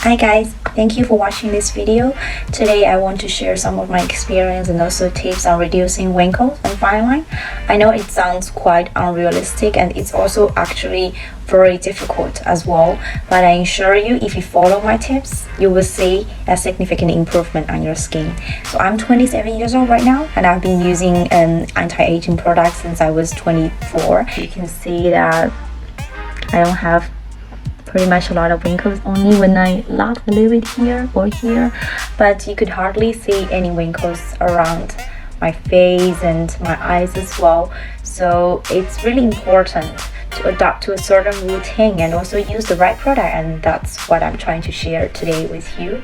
Hi guys, thank you for watching this video. Today I want to share some of my experience and also tips on reducing wrinkles and fine line. I know it sounds quite unrealistic and it's also actually very difficult as well, but I assure you if you follow my tips, you will see a significant improvement on your skin. So I'm 27 years old right now and I've been using anti-aging products since I was 24. You can see that I don't have pretty much a lot of wrinkles, only when I laugh a little bit here or here, but you could hardly see any wrinkles around my face and my eyes as well. So it's really important to adapt to a certain routine and also use the right product, and that's what I'm trying to share today with you.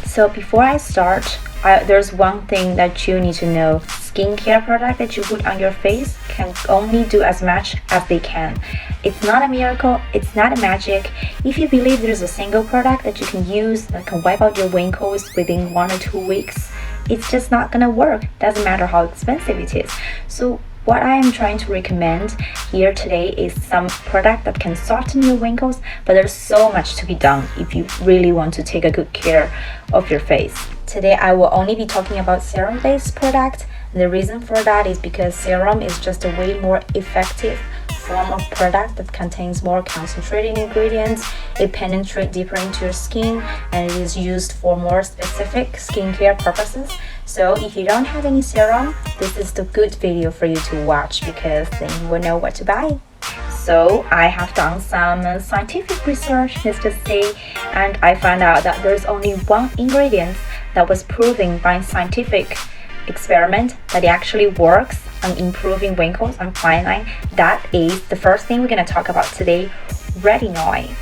So before I start, there's one thing that you need to know. Skincare product that you put on your face can only do as much as they can. It's not a miracle, it's not a magic. If you believe there's a single product that you can use that can wipe out your wrinkles within 1 or 2 weeks, it's just not gonna work. Doesn't matter how expensive it is. So what I am trying to recommend here today is some product that can soften your wrinkles, but there's so much to be done if you really want to take a good care of your face. Today I will only be talking about serum-based product. The reason for that is because serum is just a way more effective form of product that contains more concentrated ingredients. It penetrates deeper into your skin and it is used for more specific skincare purposes. So if you don't have any serum, this is the good video for you to watch because then you will know what to buy. So I have done some scientific research, let's just say, and I found out that there's only one ingredient that was proven by scientific experiment that it actually works on improving wrinkles and fine line. That is the first thing we're going to talk about today, Retinoid.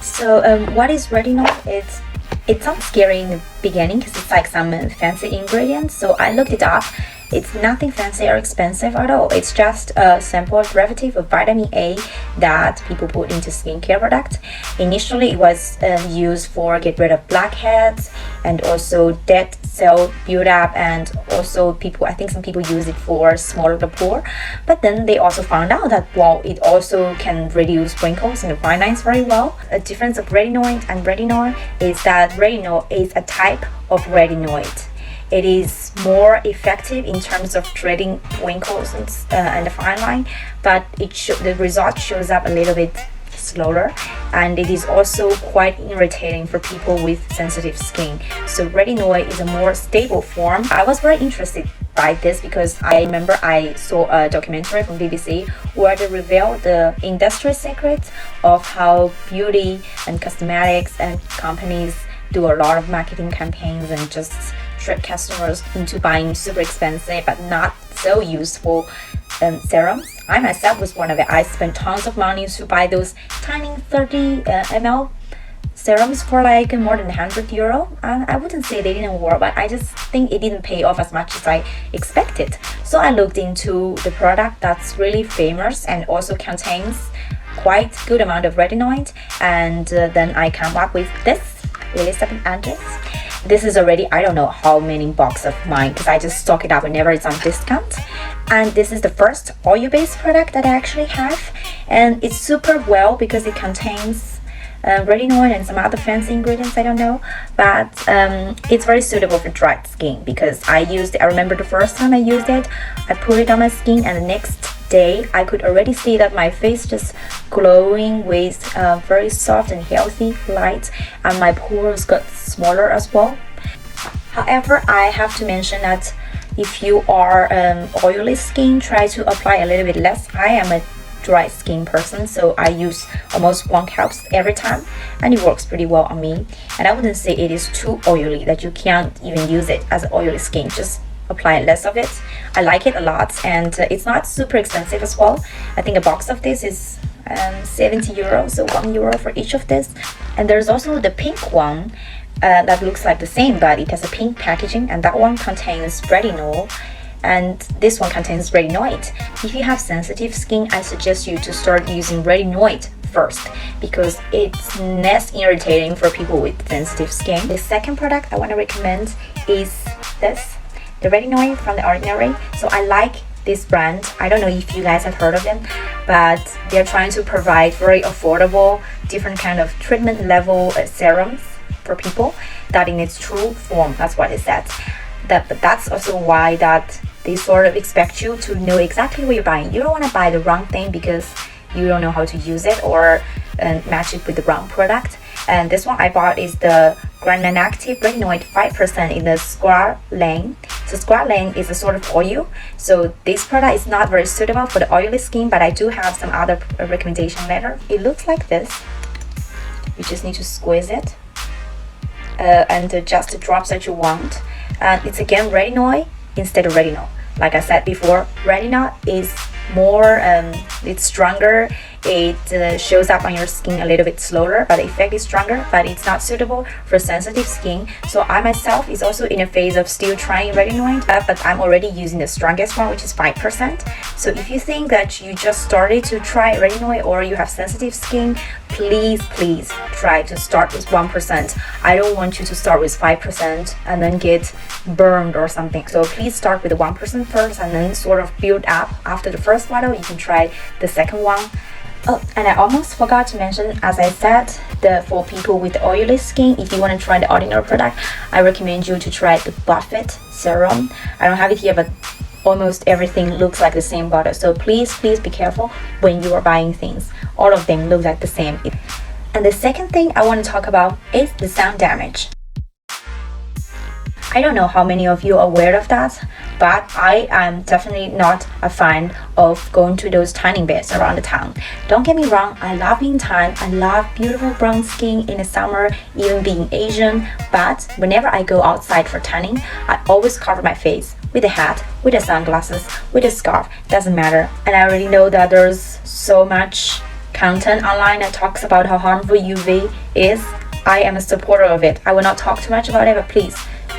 So what is Retinoid? It sounds scary in the beginning because it's like some fancy ingredients, so I looked it up. It's nothing fancy or expensive at all. It's just a simple derivative of vitamin A that people put into skincare products. Initially, it was used for get rid of blackheads and also dead cell buildup, and also I think some people use it for smaller the pore. But then they also found out that it also can reduce wrinkles and fine lines very well. A difference of retinoid and retinol is that retinol is a type of retinoid. It is more effective in terms of treating wrinkles and the fine line, but the result shows up a little bit slower, and it is also quite irritating for people with sensitive skin. So retinoid is a more stable form. I was very interested by this because I remember I saw a documentary from BBC where they revealed the industry secrets of how beauty and cosmetics and companies do a lot of marketing campaigns and just trick customers into buying super expensive but not so useful serums. I myself was one of it. I spent tons of money to buy those tiny 30 ml serums for like more than €100. I wouldn't say they didn't work, but I just think it didn't pay off as much as I expected. So I looked into the product that's really famous and also contains quite good amount of retinoid, and then I come up with this Elizabeth Andres. This is already, I don't know how many box of mine because I just stock it up whenever it's on discount. And this is the first oil-based product that I actually have, and it's super well because it contains retinoid and some other fancy ingredients, I don't know, but it's very suitable for dry skin because I remember the first time I used it, I put it on my skin and the next day I could already see that my face just glowing with very soft and healthy light, and my pores got smaller as well. However, I have to mention that if you are oily skin, try to apply a little bit less. I am a dry skin person, so I use almost 1 capsule every time, and it works pretty well on me. And I wouldn't say it is too oily that you can't even use it as oily skin. Just apply less of it. I like it a lot, and it's not super expensive as well. I think a box of this is €70, so €1 for each of this. And there's also the pink one that looks like the same, but it has a pink packaging, and that one contains retinol, and this one contains retinoid. If you have sensitive skin, I suggest you to start using retinoid first because it's less irritating for people with sensitive skin. The second product I want to recommend is this, the Retinoid from The Ordinary. So I like this brand. I don't know if you guys have heard of them, but they're trying to provide very affordable, different kind of treatment level serums for people that in its true form. That's what it says. But that's also why that they sort of expect you to know exactly what you're buying. You don't want to buy the wrong thing because you don't know how to use it or match it with the wrong product. And this one I bought is the Granactive Retinoid 5% in the Squalane. So Squalane is a sort of oil. So this product is not very suitable for the oily skin, but I do have some other recommendation later. It looks like this. You just need to squeeze it and adjust the drops that you want. And it's again Retinoid instead of Retinol. Like I said before, Retinol is more it's stronger, it shows up on your skin a little bit slower, but the effect is stronger, but it's not suitable for sensitive skin. So I myself is also in a phase of still trying Retinoid, but I'm already using the strongest one, which is 5%. So if you think that you just started to try Retinoid or you have sensitive skin, please try to start with 1%. I don't want you to start with 5% and then get burned or something. So please start with the 1% first and then sort of build up. After the first bottle, you can try the second one. Oh, and I almost forgot to mention, as I said, for people with oily skin, if you want to try the ordinary product, I recommend you to try the Buffett Serum. I don't have it here, but almost everything looks like the same bottle. So please be careful when you are buying things. All of them look like the same. And the second thing I want to talk about is the sun damage. I don't know how many of you are aware of that, but I am definitely not a fan of going to those tanning beds around the town. Don't get me wrong, I love being tan, I love beautiful brown skin in the summer, even being Asian, but whenever I go outside for tanning, I always cover my face with a hat, with the sunglasses, with a scarf, doesn't matter. And I already know that there's so much content online that talks about how harmful UV is. I am a supporter of it. I will not talk too much about it, but please,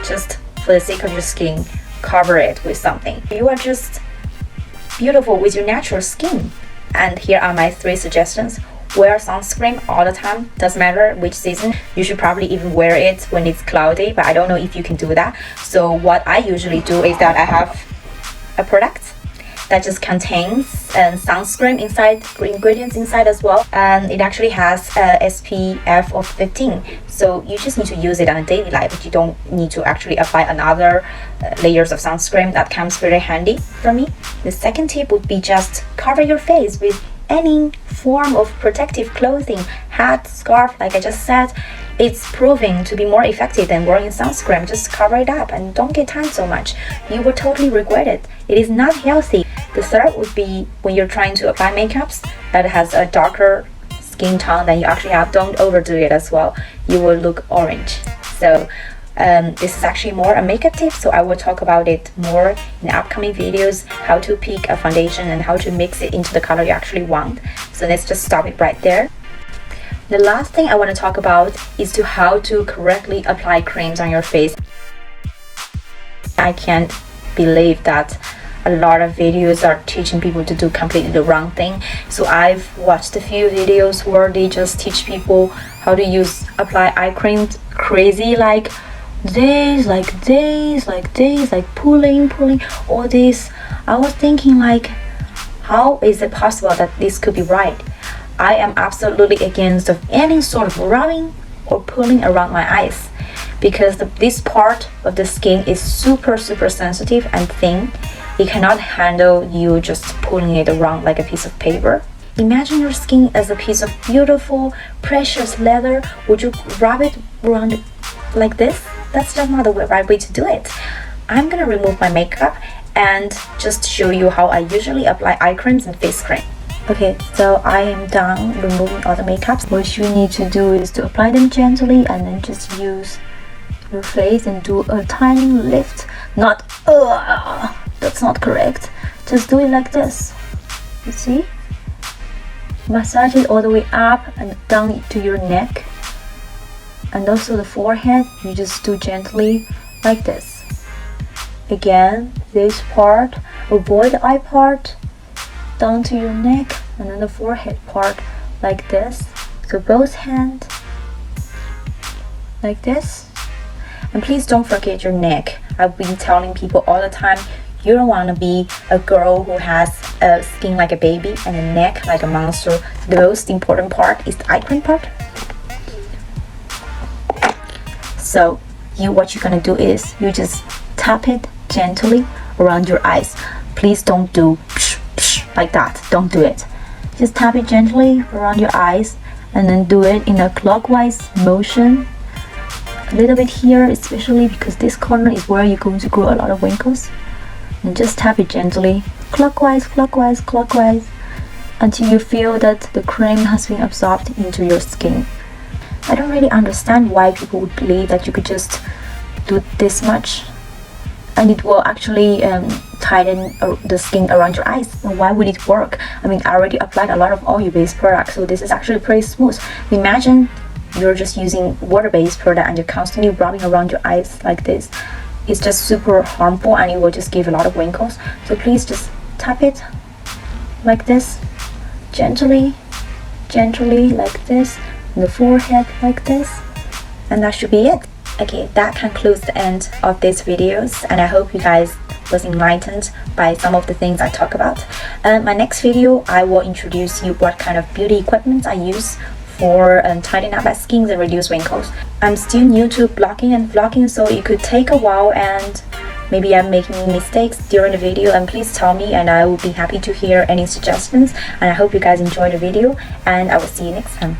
just for the sake of your skin, cover it with something. You are just beautiful with your natural skin. And here are my 3 suggestions. Wear sunscreen all the time, doesn't matter which season. You should probably even wear it when it's cloudy, but I don't know if you can do that. So what I usually do is that I have a product that just contains sunscreen inside, ingredients inside as well, and it actually has SPF of 15. So you just need to use it on a daily life, but you don't need to actually apply another layers of sunscreen. That comes very handy for me. The second tip would be just cover your face with any form of protective clothing, hat, scarf, like I just said. It's proving to be more effective than wearing sunscreen. Just cover it up and don't get tan so much. You will totally regret it. It is not healthy. The third would be when you're trying to apply makeups that has a darker skin tone than you actually have, don't overdo it as well. You will look orange. So this is actually more a makeup tip, so I will talk about it more in upcoming videos, how to pick a foundation and how to mix it into the color you actually want. So let's just stop it right there. The last thing I want to talk about is how to correctly apply creams on your face. I can't believe that a lot of videos are teaching people to do completely the wrong thing. So I've watched a few videos where they just teach people how to apply eye creams crazy, like pulling all this. I was thinking, like, how is it possible that this could be right? I am absolutely against of any sort of rubbing or pulling around my eyes, because this part of the skin is super sensitive and thin. It cannot handle you just pulling it around like a piece of paper. Imagine your skin as a piece of beautiful, precious leather. Would you rub it around like this? That's just not the right way to do it. I'm gonna remove my makeup and just show you how I usually apply eye creams and face cream. Okay, so I am done removing all the makeups. What you need to do is to apply them gently and then just use your face and do a tiny lift. Not, that's not correct. Just do it like this. You see? Massage it all the way up and down to your neck. And also the forehead, you just do gently like this. Again, this part, avoid the eye part, down to your neck, and then the forehead part like this. So both hands like this. And please don't forget your neck. I've been telling people all the time, you don't want to be a girl who has skin like a baby and a neck like a monster. The most important part is the eye cream part. So what you're gonna do is you just tap it gently around your eyes. Please don't do psh, psh, like that. Don't do it. Just tap it gently around your eyes and then do it in a clockwise motion. A little bit here, especially because this corner is where you're going to grow a lot of wrinkles. And just tap it gently, clockwise, clockwise, clockwise, until you feel that the cream has been absorbed into your skin. I don't really understand why people would believe that you could just do this much and it will actually tighten the skin around your eyes. And why would it work? I mean, I already applied a lot of oil-based products, so this is actually pretty smooth. Imagine you're just using water-based product and you're constantly rubbing around your eyes like this. It's just super harmful and it will just give a lot of wrinkles. So please just tap it like this, gently, gently like this, on the forehead like this, and that should be it. Okay, that concludes the end of these videos, and I hope you guys was enlightened by some of the things I talk about. My next video, I will introduce you what kind of beauty equipment I use for tightening up my skin and reduce wrinkles. I'm still new to blogging and vlogging, so it could take a while and maybe I'm making mistakes during the video, and please tell me and I will be happy to hear any suggestions. And I hope you guys enjoyed the video, and I will see you next time.